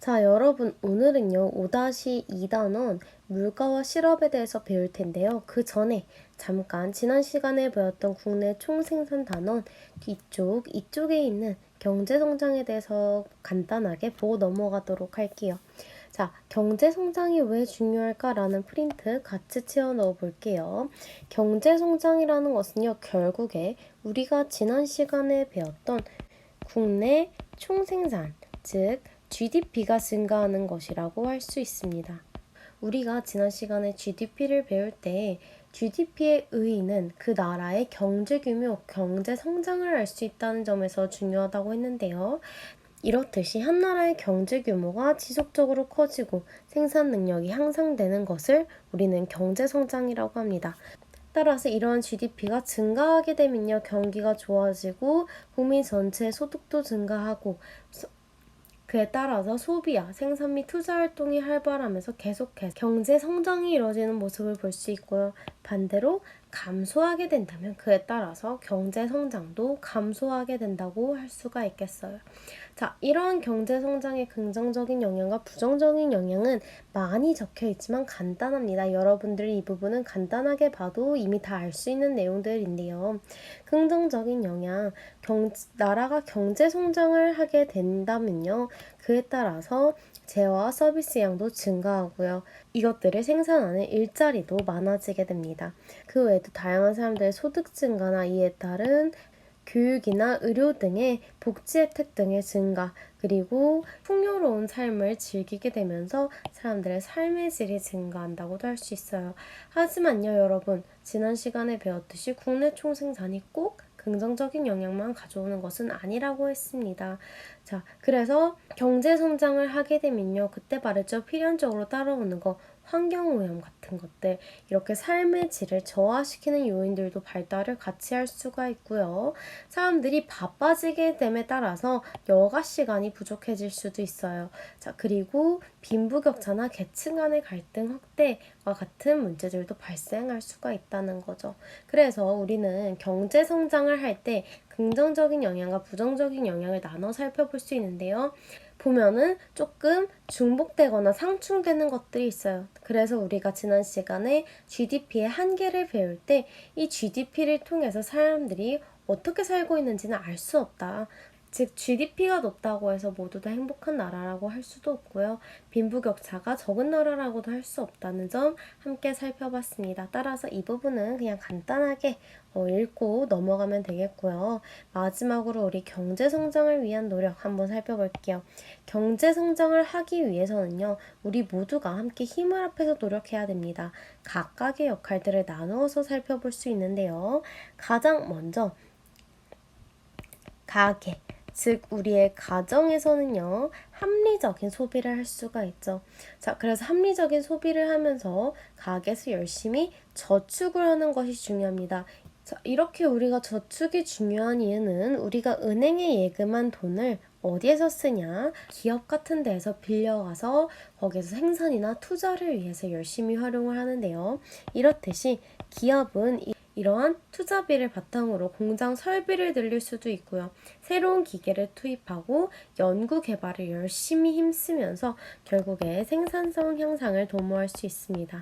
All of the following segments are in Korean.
자, 여러분, 오늘은요, 5-2단원 물가와 실업에 대해서 배울 텐데요. 그 전에 잠깐 지난 시간에 배웠던 국내 총생산 단원 뒤쪽, 이쪽에 있는 경제성장에 대해서 간단하게 보고 넘어가도록 할게요. 자, 경제성장이 왜 중요할까라는 프린트 같이 채워 넣어 볼게요. 경제성장이라는 것은요, 결국에 우리가 지난 시간에 배웠던 국내 총생산, 즉 GDP가 증가하는 것이라고 할 수 있습니다. 우리가 지난 시간에 GDP를 배울 때 GDP의 의의는 그 나라의 경제 규모, 경제 성장을 알 수 있다는 점에서 중요하다고 했는데요. 이렇듯이 한 나라의 경제 규모가 지속적으로 커지고 생산 능력이 향상되는 것을 우리는 경제 성장이라고 합니다. 따라서 이러한 GDP가 증가하게 되면요, 경기가 좋아지고 국민 전체의 소득도 증가하고 그에 따라서 소비와 생산 및 투자 활동이 활발하면서 계속해서 경제 성장이 이루어지는 모습을 볼 수 있고요. 반대로 감소하게 된다면 그에 따라서 경제 성장도 감소하게 된다고 할 수가 있겠어요. 자, 이러한 경제 성장의 긍정적인 영향과 부정적인 영향은 많이 적혀 있지만 간단합니다. 여러분들이 이 부분은 간단하게 봐도 이미 다 알 수 있는 내용들인데요. 긍정적인 영향, 나라가 경제 성장을 하게 된다면요. 그에 따라서 재화와 서비스 양도 증가하고요. 이것들을 생산하는 일자리도 많아지게 됩니다. 그 외에도 다양한 사람들의 소득 증가나 이에 따른 교육이나 의료 등의 복지 혜택 등의 증가, 그리고 풍요로운 삶을 즐기게 되면서 사람들의 삶의 질이 증가한다고도 할 수 있어요. 하지만요, 여러분, 지난 시간에 배웠듯이 국내 총생산이 꼭 긍정적인 영향만 가져오는 것은 아니라고 했습니다. 자, 그래서 경제 성장을 하게 되면요, 그때 말했죠. 필연적으로 따라오는 거, 환경오염 같은 것들, 이렇게 삶의 질을 저하시키는 요인들도 발달을 같이 할 수가 있고요. 사람들이 바빠지게 됨에 따라서 여가 시간이 부족해질 수도 있어요. 자, 그리고 빈부격차나 계층 간의 갈등 확대와 같은 문제들도 발생할 수가 있다는 거죠. 그래서 우리는 경제 성장을 할 때 긍정적인 영향과 부정적인 영향을 나눠 살펴볼 수 있는데요. 보면은 조금 중복되거나 상충되는 것들이 있어요. 그래서 우리가 지난 시간에 GDP의 한계를 배울 때 이 GDP를 통해서 사람들이 어떻게 살고 있는지는 알 수 없다. 즉 GDP가 높다고 해서 모두 다 행복한 나라라고 할 수도 없고요. 빈부격차가 적은 나라라고도 할 수 없다는 점 함께 살펴봤습니다. 따라서 이 부분은 그냥 간단하게 읽고 넘어가면 되겠고요. 마지막으로 우리 경제성장을 위한 노력 한번 살펴볼게요. 경제성장을 하기 위해서는요, 우리 모두가 함께 힘을 합해서 노력해야 됩니다. 각각의 역할들을 나누어서 살펴볼 수 있는데요. 가장 먼저 가계, 즉 우리의 가정에서는요, 합리적인 소비를 할 수가 있죠. 자, 그래서 합리적인 소비를 하면서 가계에서 열심히 저축을 하는 것이 중요합니다. 자, 이렇게 우리가 저축이 중요한 이유는 우리가 은행에 예금한 돈을 어디에서 쓰냐? 기업 같은 데에서 빌려가서 거기에서 생산이나 투자를 위해서 열심히 활용을 하는데요. 이렇듯이 기업은 이러한 투자비를 바탕으로 공장 설비를 늘릴 수도 있고요. 새로운 기계를 투입하고 연구 개발을 열심히 힘쓰면서 결국에 생산성 향상을 도모할 수 있습니다.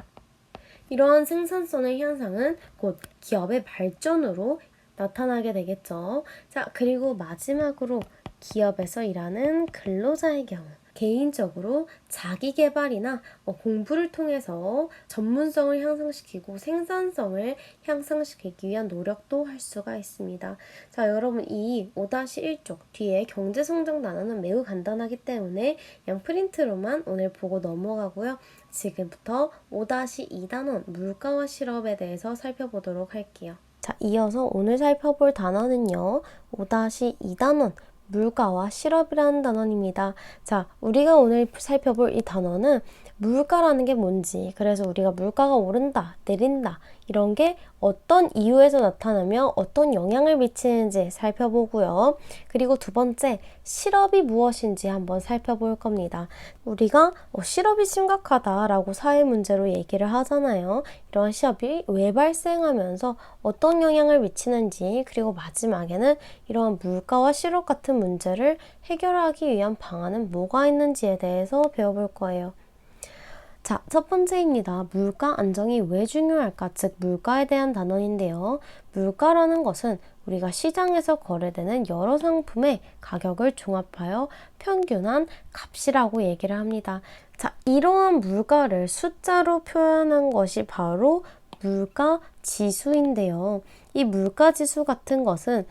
이러한 생산성의 향상은 곧 기업의 발전으로 나타나게 되겠죠. 자, 그리고 마지막으로 기업에서 일하는 근로자의 경우 개인적으로 자기 개발이나 공부를 통해서 전문성을 향상시키고 생산성을 향상시키기 위한 노력도 할 수가 있습니다. 자, 여러분 이 5-1쪽 뒤에 경제성장 단어는 매우 간단하기 때문에 그냥 프린트로만 오늘 보고 넘어가고요. 지금부터 5-2단원 물가와 실업에 대해서 살펴보도록 할게요. 자, 이어서 오늘 살펴볼 단어는요. 5-2단원 물가와 실업이라는 단원입니다. 자, 우리가 오늘 살펴볼 이 단어는 물가라는 게 뭔지, 그래서 우리가 물가가 오른다, 내린다, 이런 게 어떤 이유에서 나타나며 어떤 영향을 미치는지 살펴보고요. 그리고 두 번째, 실업이 무엇인지 한번 살펴볼 겁니다. 우리가 실업이 심각하다라고 사회 문제로 얘기를 하잖아요. 이런 실업이 왜 발생하면서 어떤 영향을 미치는지, 그리고 마지막에는 이런 물가와 실업 같은 같은 문제를 해결하기 위한 방안은 뭐가 있는지에 대해서 배워볼 거예요. 자, 첫 번째입니다. 물가 안정이 왜 중요할까? 즉, 물가에 대한 단원인데요. 물가라는 것은 우리가 시장에서 거래되는 여러 상품의 가격을 종합하여 평균한 값이라고 얘기를 합니다. 자, 이러한 물가를 숫자로 표현한 것이 바로 물가 지수인데요. 이 물가 지수 같은 것은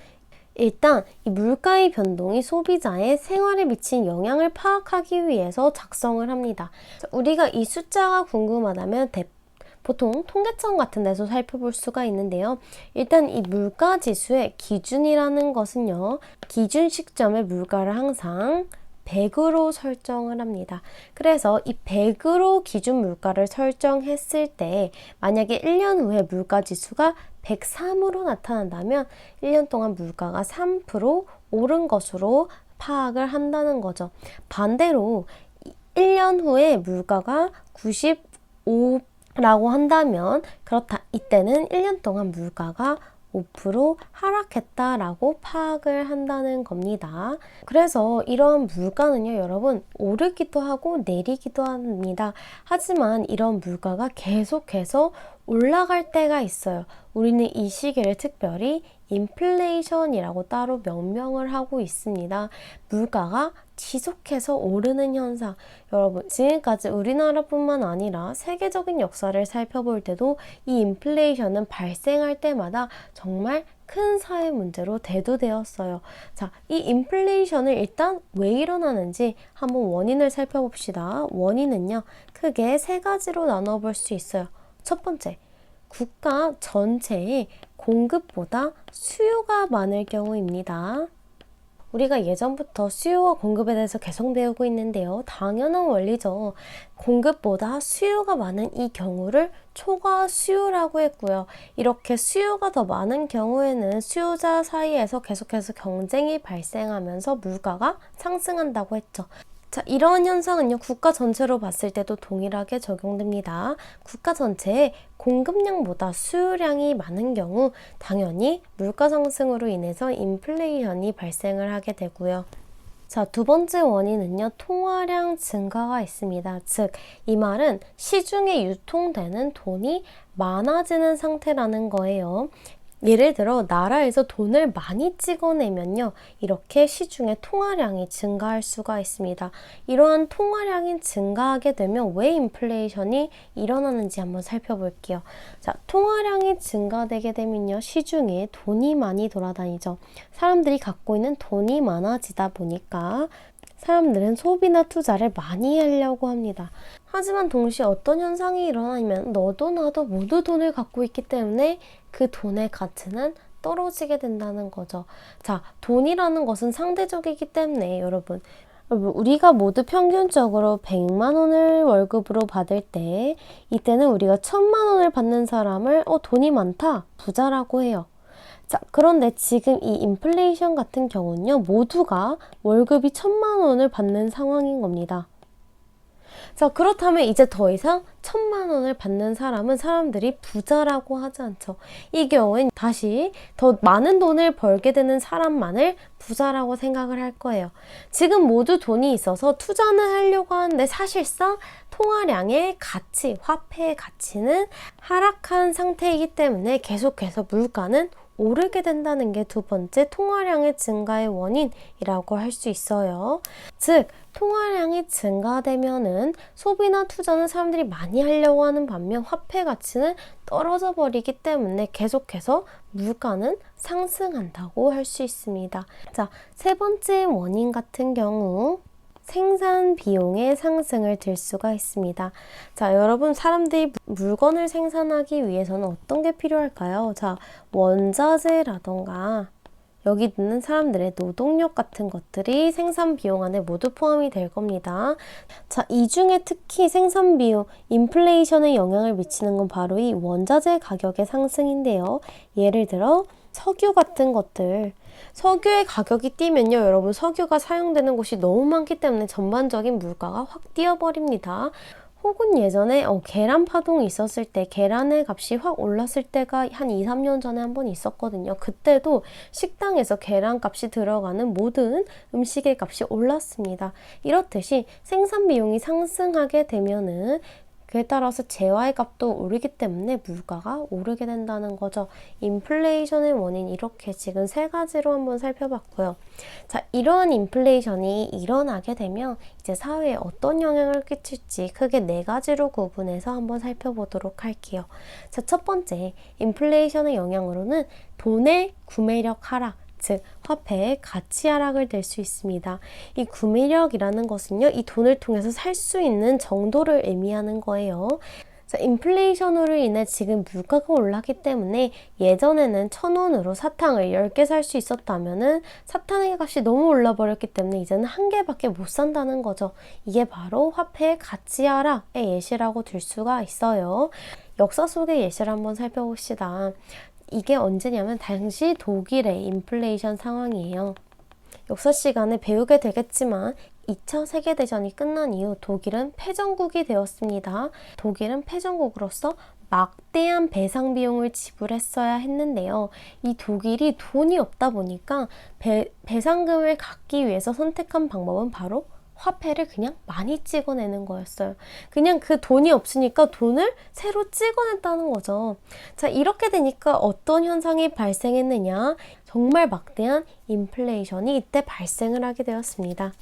일단 이 물가의 변동이 소비자의 생활에 미친 영향을 파악하기 위해서 작성을 합니다. 우리가 이 숫자가 궁금하다면 보통 통계청 같은 데서 살펴볼 수가 있는데요. 일단 이 물가 지수의 기준이라는 것은요. 기준 시점의 물가를 항상 100으로 설정을 합니다. 그래서 이 100으로 기준 물가를 설정했을 때 만약에 1년 후에 물가 지수가 103으로 나타난다면 1년 동안 물가가 3% 오른 것으로 파악을 한다는 거죠. 반대로 1년 후에 물가가 95라고 한다면 그렇다. 이때는 1년 동안 물가가 5% 하락했다라고 파악을 한다는 겁니다. 그래서 이런 물가는요, 여러분, 오르기도 하고 내리기도 합니다. 하지만 이런 물가가 계속해서 올라갈 때가 있어요. 우리는 이 시기를 특별히 인플레이션이라고 따로 명명을 하고 있습니다. 물가가 지속해서 오르는 현상. 여러분, 지금까지 우리나라뿐만 아니라 세계적인 역사를 살펴볼 때도 이 인플레이션은 발생할 때마다 정말 큰 사회 문제로 대두되었어요. 자, 이 인플레이션을 일단 왜 일어나는지 한번 원인을 살펴봅시다. 원인은요, 크게 세 가지로 나눠볼 수 있어요. 첫 번째, 국가 전체의 공급보다 수요가 많을 경우입니다. 우리가 예전부터 수요와 공급에 대해서 계속 배우고 있는데요. 당연한 원리죠. 공급보다 수요가 많은 이 경우를 초과 수요라고 했고요. 이렇게 수요가 더 많은 경우에는 수요자 사이에서 계속해서 경쟁이 발생하면서 물가가 상승한다고 했죠. 자, 이러한 현상은요, 국가 전체로 봤을 때도 동일하게 적용됩니다. 국가 전체의 공급량보다 수요량이 많은 경우 당연히 물가 상승으로 인해서 인플레이션이 발생을 하게 되고요. 자, 두 번째 원인은요, 통화량 증가가 있습니다. 즉, 이 말은 시중에 유통되는 돈이 많아지는 상태라는 거예요. 예를 들어 나라에서 돈을 많이 찍어내면요, 이렇게 시중에 통화량이 증가할 수가 있습니다. 이러한 통화량이 증가하게 되면 왜 인플레이션이 일어나는지 한번 살펴볼게요. 자, 통화량이 증가되게 되면요, 시중에 돈이 많이 돌아다니죠. 사람들이 갖고 있는 돈이 많아지다 보니까 사람들은 소비나 투자를 많이 하려고 합니다. 하지만 동시에 어떤 현상이 일어나면 너도 나도 모두 돈을 갖고 있기 때문에 그 돈의 가치는 떨어지게 된다는 거죠. 자, 돈이라는 것은 상대적이기 때문에 여러분, 우리가 모두 평균적으로 100만 원을 월급으로 받을 때 이때는 우리가 1000만 원을 받는 사람을 돈이 많다, 부자라고 해요. 자, 그런데 지금 이 인플레이션 같은 경우는요, 모두가 월급이 1000만 원을 받는 상황인 겁니다. 자, 그렇다면 이제 더 이상 1000만 원을 받는 사람은 사람들이 부자라고 하지 않죠. 이 경우엔 다시 더 많은 돈을 벌게 되는 사람만을 부자라고 생각을 할 거예요. 지금 모두 돈이 있어서 투자는 하려고 하는데 사실상 통화량의 가치, 화폐의 가치는 하락한 상태이기 때문에 계속해서 물가는 오르게 된다는 게 두 번째 통화량의 증가의 원인이라고 할 수 있어요. 즉, 통화량이 증가되면은 소비나 투자는 사람들이 많이 하려고 하는 반면 화폐 가치는 떨어져 버리기 때문에 계속해서 물가는 상승한다고 할 수 있습니다. 자, 세 번째 원인 같은 경우 생산 비용의 상승을 들 수가 있습니다. 자, 여러분, 사람들이 물건을 생산하기 위해서는 어떤 게 필요할까요? 자, 원자재라던가 여기 있는 사람들의 노동력 같은 것들이 생산 비용 안에 모두 포함이 될 겁니다. 자, 이 중에 특히 생산 비용, 인플레이션에 영향을 미치는 건 바로 이 원자재 가격의 상승인데요. 예를 들어 석유 같은 것들, 석유의 가격이 뛰면요, 여러분, 석유가 사용되는 곳이 너무 많기 때문에 전반적인 물가가 확 뛰어버립니다. 혹은 예전에 계란 파동이 있었을 때 계란의 값이 확 올랐을 때가 한 2, 3년 전에 한 번 있었거든요. 그때도 식당에서 계란 값이 들어가는 모든 음식의 값이 올랐습니다. 이렇듯이 생산 비용이 상승하게 되면은 그에 따라서 재화의 값도 오르기 때문에 물가가 오르게 된다는 거죠. 인플레이션의 원인 이렇게 지금 세 가지로 한번 살펴봤고요. 자, 이러한 인플레이션이 일어나게 되면 이제 사회에 어떤 영향을 끼칠지 크게 네 가지로 구분해서 한번 살펴보도록 할게요. 자, 첫 번째, 인플레이션의 영향으로는 돈의 구매력 하락, 즉 화폐의 가치 하락을 낼 수 있습니다. 이 구매력이라는 것은요, 이 돈을 통해서 살 수 있는 정도를 의미하는 거예요. 자, 인플레이션으로 인해 지금 물가가 올랐기 때문에 예전에는 1,000원으로 사탕을 10개 살 수 있었다면은 사탕의 값이 너무 올라버렸기 때문에 이제는 한 개밖에 못 산다는 거죠. 이게 바로 화폐의 가치 하락의 예시라고 들 수가 있어요. 역사 속의 예시를 한번 살펴봅시다. 이게 언제냐면 당시 독일의 인플레이션 상황이에요. 역사 시간에 배우게 되겠지만 2차 세계대전이 끝난 이후 독일은 패전국이 되었습니다. 독일은 패전국으로서 막대한 배상 비용을 지불했어야 했는데요. 이 독일이 돈이 없다 보니까 배상금을 갚기 위해서 선택한 방법은 바로 화폐를 그냥 많이 찍어내는 거였어요. 그냥 그 돈이 없으니까 돈을 새로 찍어냈다는 거죠. 자, 이렇게 되니까 어떤 현상이 발생했느냐? 정말 막대한 인플레이션이 이때 발생을 하게 되었습니다.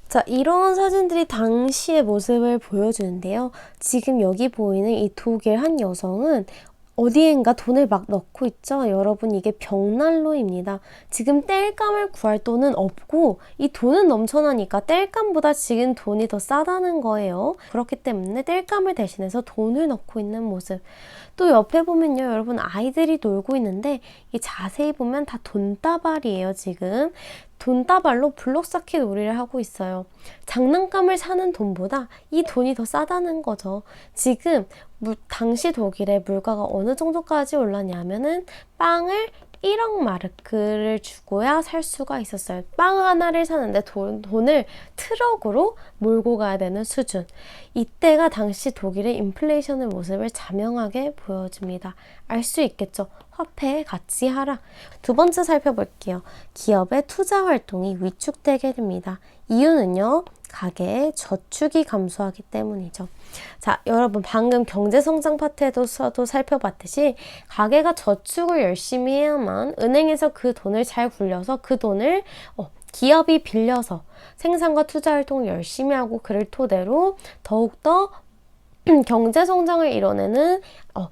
자, 이런 사진들이 당시의 모습을 보여주는데요. 지금 여기 보이는 이 독일 한 여성은 어디엔가 돈을 막 넣고 있죠. 여러분, 이게 벽난로입니다. 지금 땔감을 구할 돈은 없고 이 돈은 넘쳐나니까 땔감보다 지금 돈이 더 싸다는 거예요. 그렇기 때문에 땔감을 대신해서 돈을 넣고 있는 모습. 또 옆에 보면요, 여러분, 아이들이 놀고 있는데 이 자세히 보면 다 돈다발이에요. 지금 돈다발로 블록 쌓기 놀이를 하고 있어요. 장난감을 사는 돈보다 이 돈이 더 싸다는 거죠. 지금 당시 독일의 물가가 어느 정도까지 올랐냐면은 빵을 1억 마르크를 주고야 살 수가 있었어요. 빵 하나를 사는데 돈을 트럭으로 몰고 가야 되는 수준. 이때가 당시 독일의 인플레이션의 모습을 자명하게 보여줍니다. 알 수 있겠죠? 화폐의 가치 하락. 두 번째 살펴볼게요. 기업의 투자 활동이 위축되게 됩니다. 이유는요, 가계의 저축이 감소하기 때문이죠. 자, 여러분, 방금 경제성장 파트에서도 살펴봤듯이 가계가 저축을 열심히 해야만 은행에서 그 돈을 잘 굴려서 그 돈을 기업이 빌려서 생산과 투자 활동을 열심히 하고 그를 토대로 더욱더 경제 성장을 이뤄내는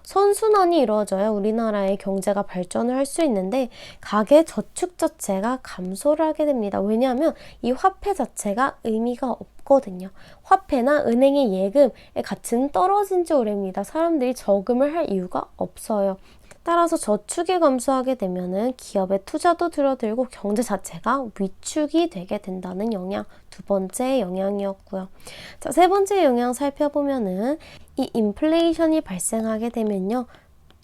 선순환이 이루어져야 우리나라의 경제가 발전을 할 수 있는데 가계 저축 자체가 감소를 하게 됩니다. 왜냐하면 이 화폐 자체가 의미가 없거든요. 화폐나 은행의 예금의 가치는 떨어진 지 오래입니다. 사람들이 저금을 할 이유가 없어요. 따라서 저축이 감소하게 되면은 기업의 투자도 줄어들고 경제 자체가 위축이 되게 된다는 영향, 두 번째 영향이었고요. 자, 세 번째 영향 살펴보면은 이 인플레이션이 발생하게 되면요,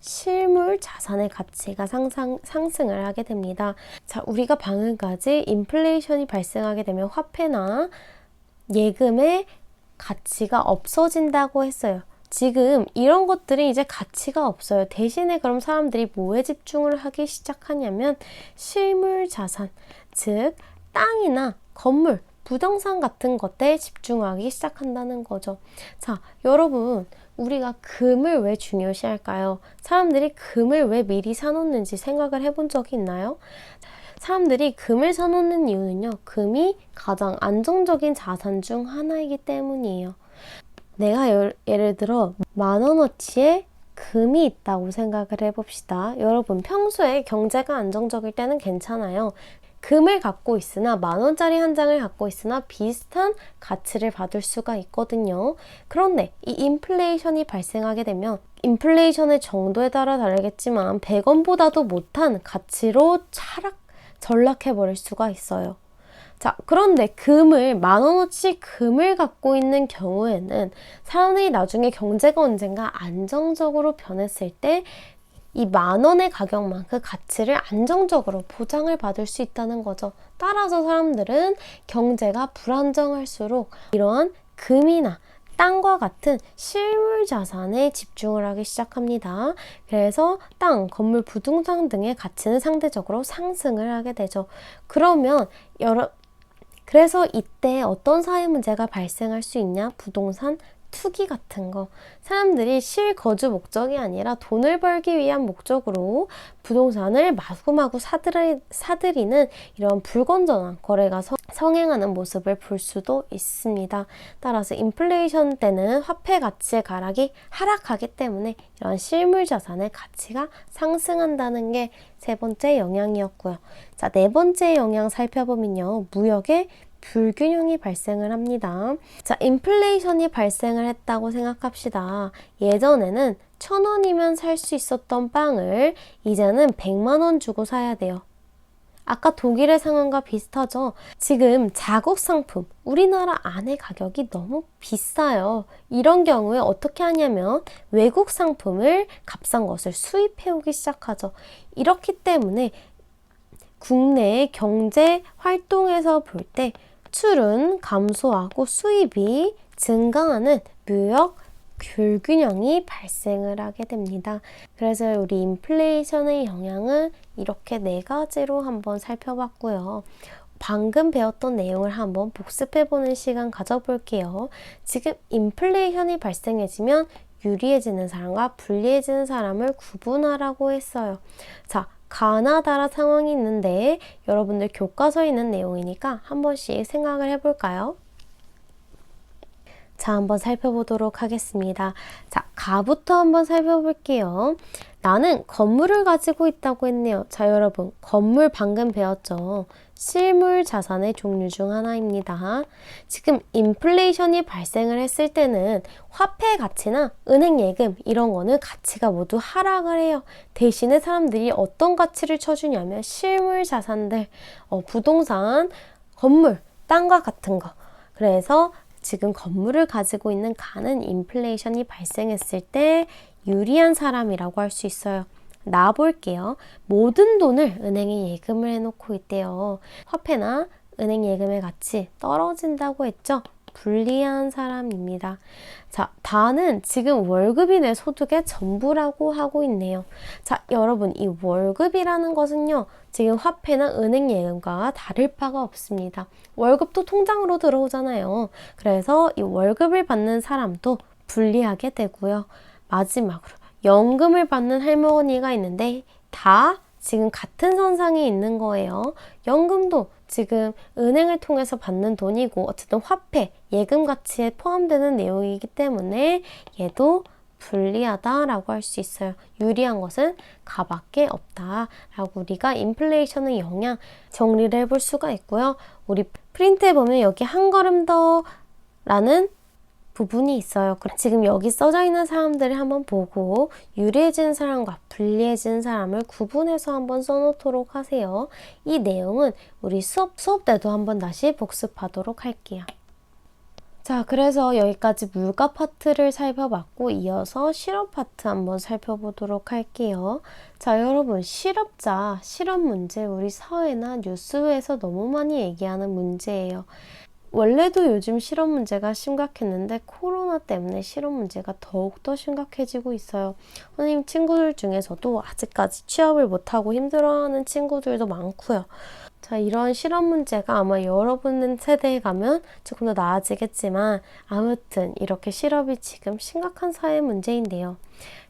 실물 자산의 가치가 상승을 하게 됩니다. 자, 우리가 방금까지 인플레이션이 발생하게 되면 화폐나 예금의 가치가 없어진다고 했어요. 지금 이런 것들이 이제 가치가 없어요. 대신에 그럼 사람들이 뭐에 집중을 하기 시작하냐면 실물 자산, 즉 땅이나 건물, 부동산 같은 것에 집중하기 시작한다는 거죠. 자, 여러분, 우리가 금을 왜 중요시할까요? 사람들이 금을 왜 미리 사놓는지 생각을 해본 적이 있나요? 사람들이 금을 사놓는 이유는요, 금이 가장 안정적인 자산 중 하나이기 때문이에요. 내가 예를 들어 10,000원어치의 금이 있다고 생각을 해봅시다. 여러분, 평소에 경제가 안정적일 때는 괜찮아요. 금을 갖고 있으나 10,000원짜리 한 장을 갖고 있으나 비슷한 가치를 받을 수가 있거든요. 그런데 이 인플레이션이 발생하게 되면 인플레이션의 정도에 따라 다르겠지만 100원보다도 못한 가치로 전락해버릴 수가 있어요. 자, 그런데 금을 10,000원어치 금을 갖고 있는 경우에는 사람들이 나중에 경제가 언젠가 안정적으로 변했을 때 이 10,000원의 가격만 그 가치를 안정적으로 보장을 받을 수 있다는 거죠. 따라서 사람들은 경제가 불안정할수록 이러한 금이나 땅과 같은 실물 자산에 집중을 하기 시작합니다. 그래서 땅, 건물, 부동산 등의 가치는 상대적으로 상승을 하게 되죠. 그래서 이때 어떤 사회 문제가 발생할 수 있냐? 부동산 투기 같은 거. 사람들이 실거주 목적이 아니라 돈을 벌기 위한 목적으로 부동산을 마구마구 사들이는 이런 불건전한 거래가 성행하는 모습을 볼 수도 있습니다. 따라서 인플레이션 때는 화폐 가치의 가락이 하락하기 때문에 이런 실물 자산의 가치가 상승한다는 게 세 번째 영향이었고요. 자, 네 번째 영향 살펴보면요. 무역의 불균형이 발생을 합니다. 자, 인플레이션이 발생을 했다고 생각합시다. 예전에는 1,000원이면 살 수 있었던 빵을 이제는 100만 원 주고 사야 돼요. 아까 독일의 상황과 비슷하죠? 지금 자국 상품, 우리나라 안의 가격이 너무 비싸요. 이런 경우에 어떻게 하냐면 외국 상품을 값싼 것을 수입해오기 시작하죠. 이렇기 때문에 국내의 경제 활동에서 볼 때 수출은 감소하고 수입이 증가하는 무역 불균형이 발생을 하게 됩니다. 그래서 우리 인플레이션의 영향은 이렇게 네 가지로 한번 살펴봤고요. 방금 배웠던 내용을 한번 복습해보는 시간 가져볼게요. 지금 인플레이션이 발생해지면 유리해지는 사람과 불리해지는 사람을 구분하라고 했어요. 자, 가나다라 상황이 있는데 여러분들 교과서에 있는 내용이니까 한 번씩 생각을 해볼까요? 자, 한번 살펴보도록 하겠습니다. 자, 가부터 한번 살펴볼게요. 나는 건물을 가지고 있다고 했네요. 자, 여러분, 건물 방금 배웠죠? 실물 자산의 종류 중 하나입니다. 지금 인플레이션이 발생을 했을 때는 화폐 가치나 은행 예금 이런 거는 가치가 모두 하락을 해요. 대신에 사람들이 어떤 가치를 쳐주냐면 실물 자산들, 부동산, 건물, 땅과 같은 거. 그래서 지금 건물을 가지고 있는 가는 인플레이션이 발생했을 때 유리한 사람이라고 할 수 있어요. 나 볼게요. 모든 돈을 은행에 예금을 해놓고 있대요. 화폐나 은행 예금의 가치 떨어진다고 했죠? 불리한 사람입니다. 자, 다는 지금 월급이 내 소득의 전부라고 하고 있네요. 자, 여러분, 이 월급이라는 것은요, 지금 화폐나 은행 예금과 다를 바가 없습니다. 월급도 통장으로 들어오잖아요. 그래서 이 월급을 받는 사람도 불리하게 되고요. 마지막으로 연금을 받는 할머니가 있는데 다 지금 같은 선상에 있는 거예요. 연금도 지금 은행을 통해서 받는 돈이고 어쨌든 화폐, 예금 가치에 포함되는 내용이기 때문에 얘도 불리하다라고 할 수 있어요. 유리한 것은 가밖에 없다라고 우리가 인플레이션의 영향 정리를 해볼 수가 있고요. 우리 프린트에 보면 여기 한 걸음 더라는 부분이 있어요. 지금 여기 써져 있는 사람들을 한번 보고 유리해지는 사람과 불리해지는 사람을 구분해서 한번 써놓도록 하세요. 이 내용은 우리 수업 때도 한번 다시 복습하도록 할게요. 자, 그래서 여기까지 물가 파트를 살펴봤고 이어서 실업 파트 한번 살펴보도록 할게요. 자, 여러분, 실업자, 실업 문제 우리 사회나 뉴스에서 너무 많이 얘기하는 문제예요. 원래도 요즘 실업 문제가 심각했는데 코로나 때문에 실업 문제가 더욱더 심각해지고 있어요. 선생님 친구들 중에서도 아직까지 취업을 못하고 힘들어하는 친구들도 많고요. 자, 이런 실업 문제가 아마 여러분 세대에 가면 조금 더 나아지겠지만 아무튼 이렇게 실업이 지금 심각한 사회 문제인데요.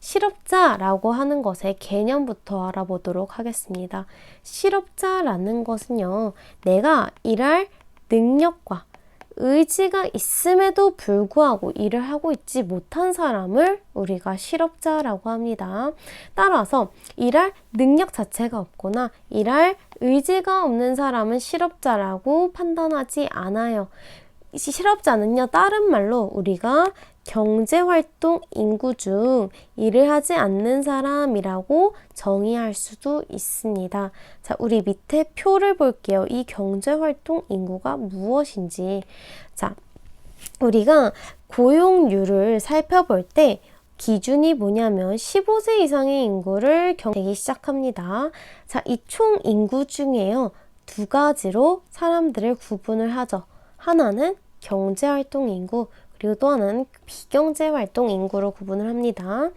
실업자라고 하는 것의 개념부터 알아보도록 하겠습니다. 실업자라는 것은요, 내가 일할 능력과 의지가 있음에도 불구하고 일을 하고 있지 못한 사람을 우리가 실업자라고 합니다. 따라서 일할 능력 자체가 없거나 일할 의지가 없는 사람은 실업자라고 판단하지 않아요. 실업자는요, 다른 말로 우리가 경제활동 인구 중 일을 하지 않는 사람이라고 정의할 수도 있습니다. 자, 우리 밑에 표를 볼게요. 이 경제활동 인구가 무엇인지. 자, 우리가 고용률을 살펴볼 때 기준이 뭐냐면 15세 이상의 인구를 되기 시작합니다. 자, 이 총 인구 중에요, 두 가지로 사람들을 구분을 하죠. 하나는 경제활동 인구, 그리고 또 하나는 비경제활동 인구로 구분을 합니다.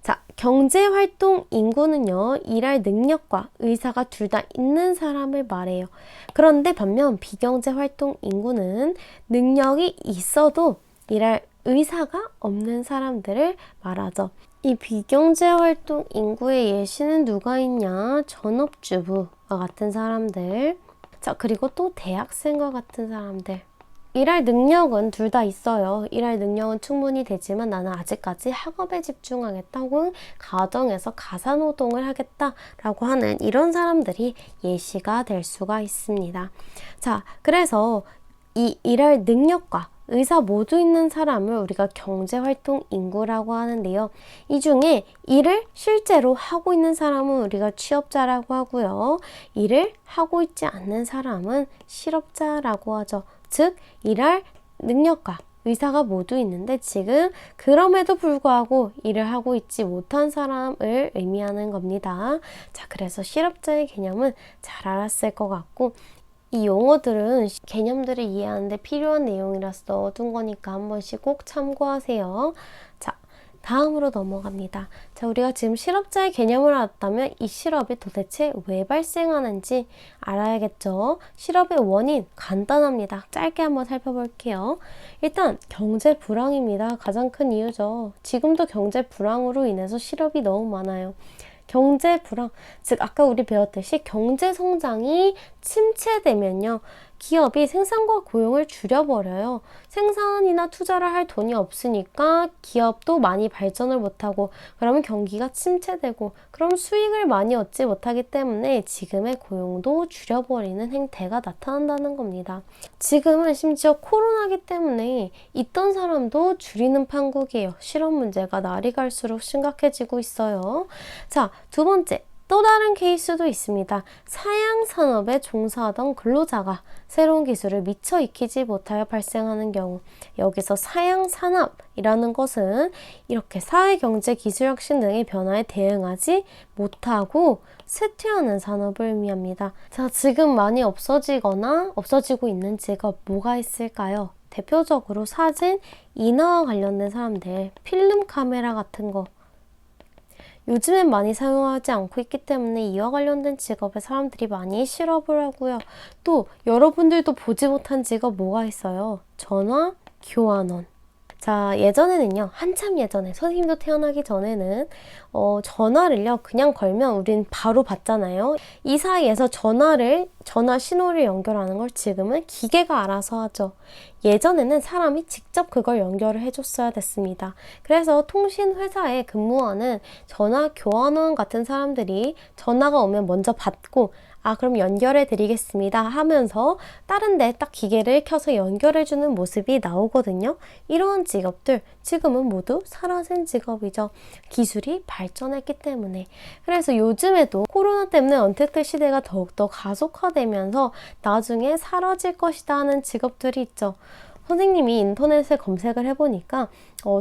자, 경제활동 인구는요, 일할 능력과 의사가 둘 다 있는 사람을 말해요. 그런데 반면 비경제활동 인구는 능력이 있어도 일할 의사가 없는 사람들을 말하죠. 이 비경제활동 인구의 예시는 누가 있냐? 전업주부와 같은 사람들. 자, 그리고 또 대학생과 같은 사람들. 일할 능력은 둘 다 있어요. 일할 능력은 충분히 되지만 나는 아직까지 학업에 집중하겠다 혹은 가정에서 가사노동을 하겠다라고 하는 이런 사람들이 예시가 될 수가 있습니다. 자, 그래서 이 일할 능력과 의사 모두 있는 사람을 우리가 경제활동 인구라고 하는데요. 이 중에 일을 실제로 하고 있는 사람은 우리가 취업자라고 하고요. 일을 하고 있지 않는 사람은 실업자라고 하죠. 즉, 일할 능력과 의사가 모두 있는데 지금 그럼에도 불구하고 일을 하고 있지 못한 사람을 의미하는 겁니다. 자, 그래서 실업자의 개념은 잘 알았을 것 같고 이 용어들은 개념들을 이해하는데 필요한 내용이라서 넣어둔 거니까 한 번씩 꼭 참고하세요. 자, 다음으로 넘어갑니다. 자, 우리가 지금 실업자의 개념을 알았다면 이 실업이 도대체 왜 발생하는지 알아야겠죠. 실업의 원인 간단합니다. 짧게 한번 살펴볼게요. 일단 경제 불황입니다. 가장 큰 이유죠. 지금도 경제 불황으로 인해서 실업이 너무 많아요. 경제 불황, 즉 아까 우리 배웠듯이 경제 성장이 침체되면요. 기업이 생산과 고용을 줄여버려요. 생산이나 투자를 할 돈이 없으니까 기업도 많이 발전을 못하고 그러면 경기가 침체되고 그럼 수익을 많이 얻지 못하기 때문에 지금의 고용도 줄여버리는 행태가 나타난다는 겁니다. 지금은 심지어 코로나기 때문에 있던 사람도 줄이는 판국이에요. 실업 문제가 날이 갈수록 심각해지고 있어요. 자, 두 번째. 또 다른 케이스도 있습니다. 사양산업에 종사하던 근로자가 새로운 기술을 미처 익히지 못하여 발생하는 경우 여기서 사양산업이라는 것은 이렇게 사회경제 기술혁신 등의 변화에 대응하지 못하고 쇠퇴하는 산업을 의미합니다. 자, 지금 많이 없어지거나 없어지고 있는 직업 뭐가 있을까요? 대표적으로 사진, 인화와 관련된 사람들, 필름 카메라 같은 거 요즘엔 많이 사용하지 않고 있기 때문에 이와 관련된 직업에 사람들이 많이 실업을 하고요. 또 여러분들도 보지 못한 직업 뭐가 있어요? 전화 교환원. 자, 예전에는요, 한참 예전에 선생님도 태어나기 전에는 전화를요 그냥 걸면 우린 바로 받잖아요. 이 사이에서 전화 신호를 연결하는 걸 지금은 기계가 알아서 하죠. 예전에는 사람이 직접 그걸 연결을 해줬어야 됐습니다. 그래서 통신회사에 근무하는 전화 교환원 같은 사람들이 전화가 오면 먼저 받고 그럼 연결해 드리겠습니다 하면서 다른 데 딱 기계를 켜서 연결해 주는 모습이 나오거든요. 이러한 직업들 지금은 모두 사라진 직업이죠. 기술이 발전했기 때문에. 그래서 요즘에도 코로나 때문에 언택트 시대가 더욱더 가속화되면서 나중에 사라질 것이다 하는 직업들이 있죠. 선생님이 인터넷에 검색을 해보니까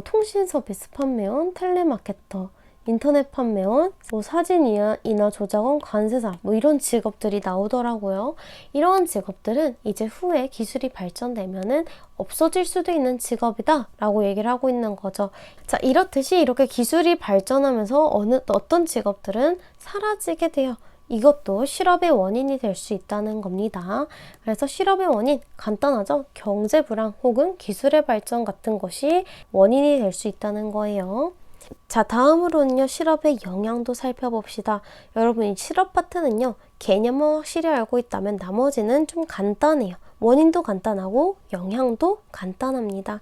통신 서비스 판매원, 텔레마케터, 인터넷 판매원, 사진이나 조작원, 관세사 이런 직업들이 나오더라고요. 이러한 직업들은 이제 후에 기술이 발전되면은 없어질 수도 있는 직업이다 라고 얘기를 하고 있는 거죠. 자, 이렇듯이 이렇게 기술이 발전하면서 어떤 직업들은 사라지게 돼요. 이것도 실업의 원인이 될 수 있다는 겁니다. 그래서 실업의 원인 간단하죠. 경제 불황 혹은 기술의 발전 같은 것이 원인이 될 수 있다는 거예요. 자, 다음으로는요, 실업의 영향도 살펴봅시다. 여러분, 이 실업 파트는요, 개념을 확실히 알고 있다면 나머지는 좀 간단해요. 원인도 간단하고 영향도 간단합니다.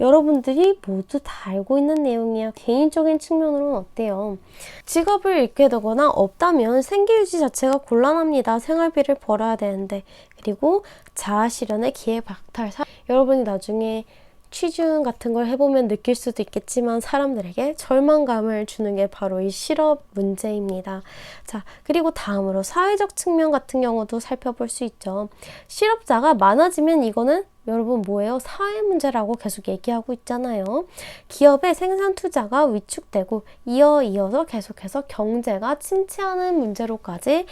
여러분들이 모두 다 알고 있는 내용이에요. 개인적인 측면으로는 어때요? 직업을 잃게 되거나 없다면 생계유지 자체가 곤란합니다. 생활비를 벌어야 되는데. 그리고 자아실현의 기회박탈. 여러분이 나중에 취준 같은 걸 해보면 느낄 수도 있겠지만 사람들에게 절망감을 주는 게 바로 이 실업 문제입니다. 자, 그리고 다음으로 사회적 측면 같은 경우도 살펴볼 수 있죠. 실업자가 많아지면 이거는 여러분 뭐예요? 사회 문제라고 계속 얘기하고 있잖아요. 기업의 생산 투자가 위축되고 이어서 계속해서 경제가 침체하는 문제로까지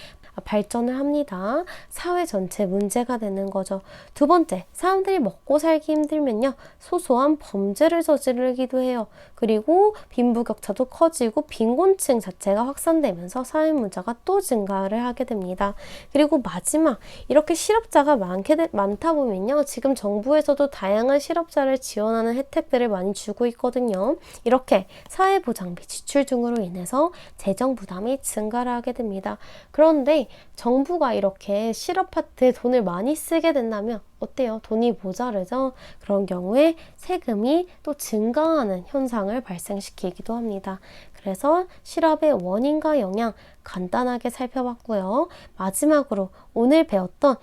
발전을 합니다. 사회 전체 문제가 되는 거죠. 두 번째, 사람들이 먹고 살기 힘들면요. 소소한 범죄를 저지르기도 해요. 그리고 빈부격차도 커지고 빈곤층 자체가 확산되면서 사회 문제가 또 증가를 하게 됩니다. 그리고 마지막, 이렇게 실업자가 많다 보면요. 지금 정부에서도 다양한 실업자를 지원하는 혜택들을 많이 주고 있거든요. 이렇게 사회보장비 지출 등으로 인해서 재정 부담이 증가를 하게 됩니다. 그런데 정부가 이렇게 실업 파트에 돈을 많이 쓰게 된다면 어때요? 돈이 모자르죠? 그런 경우에 세금이 또 증가하는 현상을 발생시키기도 합니다. 그래서 실업의 원인과 영향 간단하게 살펴봤고요. 마지막으로 오늘 배웠던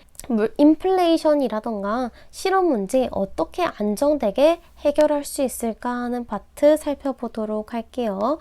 인플레이션이라던가 실업 문제 어떻게 안정되게 해결할 수 있을까 하는 파트 살펴보도록 할게요.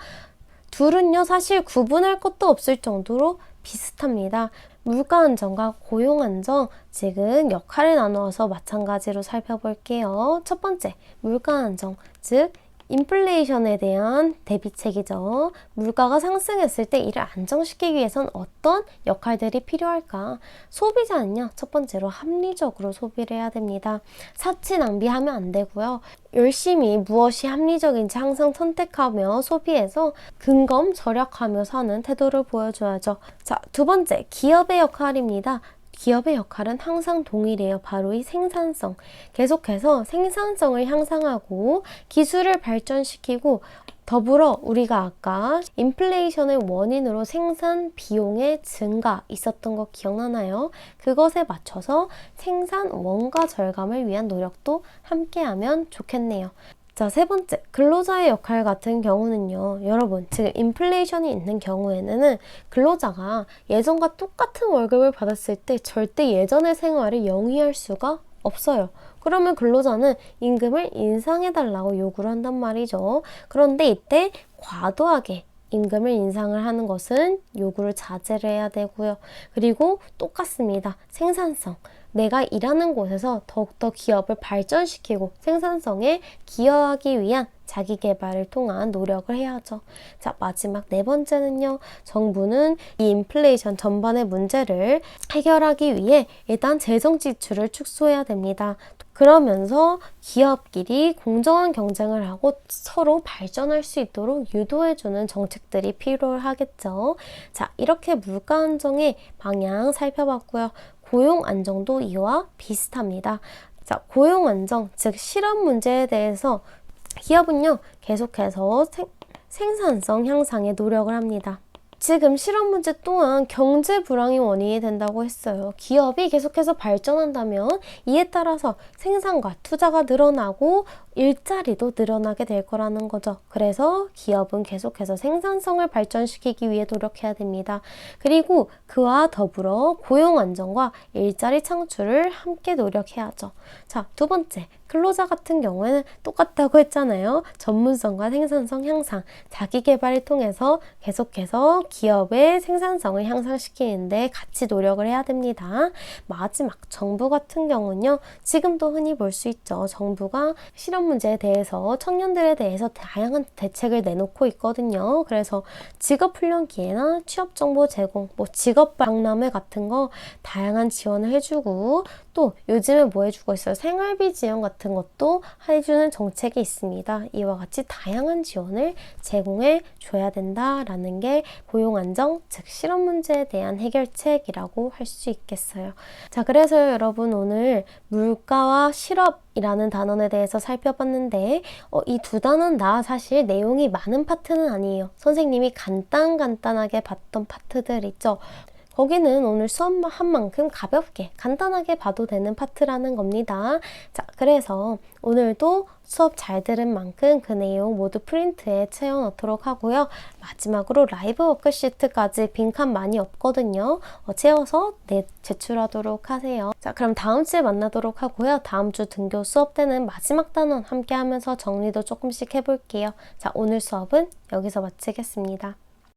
둘은요, 사실 구분할 것도 없을 정도로 비슷합니다. 물가 안정과 고용 안정, 지금 역할을 나누어서 마찬가지로 살펴볼게요. 첫 번째, 물가 안정, 즉 인플레이션에 대한 대비책이죠. 물가가 상승했을 때 이를 안정시키기 위해선 어떤 역할들이 필요할까? 소비자는요, 첫 번째로 합리적으로 소비를 해야 됩니다. 사치 낭비하면 안 되고요. 열심히 무엇이 합리적인지 항상 선택하며 소비해서 근검 절약하며 사는 태도를 보여줘야죠. 자, 두 번째, 기업의 역할입니다. 기업의 역할은 항상 동일해요. 바로 이 생산성. 계속해서 생산성을 향상하고 기술을 발전시키고 더불어 우리가 아까 인플레이션의 원인으로 생산 비용의 증가 있었던 거 기억나나요? 그것에 맞춰서 생산 원가 절감을 위한 노력도 함께하면 좋겠네요. 자, 세 번째, 근로자의 역할 같은 경우는요. 여러분, 지금 인플레이션이 있는 경우에는 근로자가 예전과 똑같은 월급을 받았을 때 절대 예전의 생활을 영위할 수가 없어요. 그러면 근로자는 임금을 인상해달라고 요구를 한단 말이죠. 그런데 이때 과도하게 임금을 인상을 하는 것은 요구를 자제를 해야 되고요. 그리고 똑같습니다. 생산성. 내가 일하는 곳에서 더욱더 기업을 발전시키고 생산성에 기여하기 위한 자기 개발을 통한 노력을 해야죠. 자, 마지막 네 번째는요. 정부는 이 인플레이션 전반의 문제를 해결하기 위해 일단 재정 지출을 축소해야 됩니다. 그러면서 기업끼리 공정한 경쟁을 하고 서로 발전할 수 있도록 유도해주는 정책들이 필요하겠죠. 자, 이렇게 물가 안정의 방향 살펴봤고요. 고용 안정도 이와 비슷합니다. 자, 고용 안정, 즉 실업 문제에 대해서 기업은요, 계속해서 생산성 향상에 노력을 합니다. 지금 실업 문제 또한 경제 불황이 원인이 된다고 했어요. 기업이 계속해서 발전한다면 이에 따라서 생산과 투자가 늘어나고 일자리도 늘어나게 될 거라는 거죠. 그래서 기업은 계속해서 생산성을 발전시키기 위해 노력해야 됩니다. 그리고 그와 더불어 고용 안정과 일자리 창출을 함께 노력해야죠. 자, 두 번째, 근로자 같은 경우에는 똑같다고 했잖아요. 전문성과 생산성 향상, 자기 개발을 통해서 계속해서 기업의 생산성을 향상시키는데 같이 노력을 해야 됩니다. 마지막, 정부 같은 경우는요. 지금도 흔히 볼 수 있죠. 정부가 실업 문제에 대해서 청년들에 대해서 다양한 대책을 내놓고 있거든요. 그래서 직업훈련 기회나 취업정보 제공, 직업 박람회 같은 거 다양한 지원을 해주고 또 요즘에 뭐 해주고 있어요? 생활비 지원 같은 것도 해주는 정책이 있습니다. 이와 같이 다양한 지원을 제공해 줘야 된다라는 게 고용안정, 즉 실업 문제에 대한 해결책이라고 할 수 있겠어요. 자, 그래서 여러분 오늘 물가와 실업이라는 단원에 대해서 살펴봤는데 이 두 단원 다 사실 내용이 많은 파트는 아니에요. 선생님이 간단하게 봤던 파트들 있죠. 거기는 오늘 수업한 만큼 가볍게 간단하게 봐도 되는 파트라는 겁니다. 자, 그래서 오늘도 수업 잘 들은 만큼 그 내용 모두 프린트에 채워 넣도록 하고요. 마지막으로 라이브 워크시트까지 빈칸 많이 없거든요. 채워서 제출하도록 하세요. 자, 그럼 다음 주에 만나도록 하고요. 다음 주 등교 수업 때는 마지막 단원 함께 하면서 정리도 조금씩 해볼게요. 자, 오늘 수업은 여기서 마치겠습니다.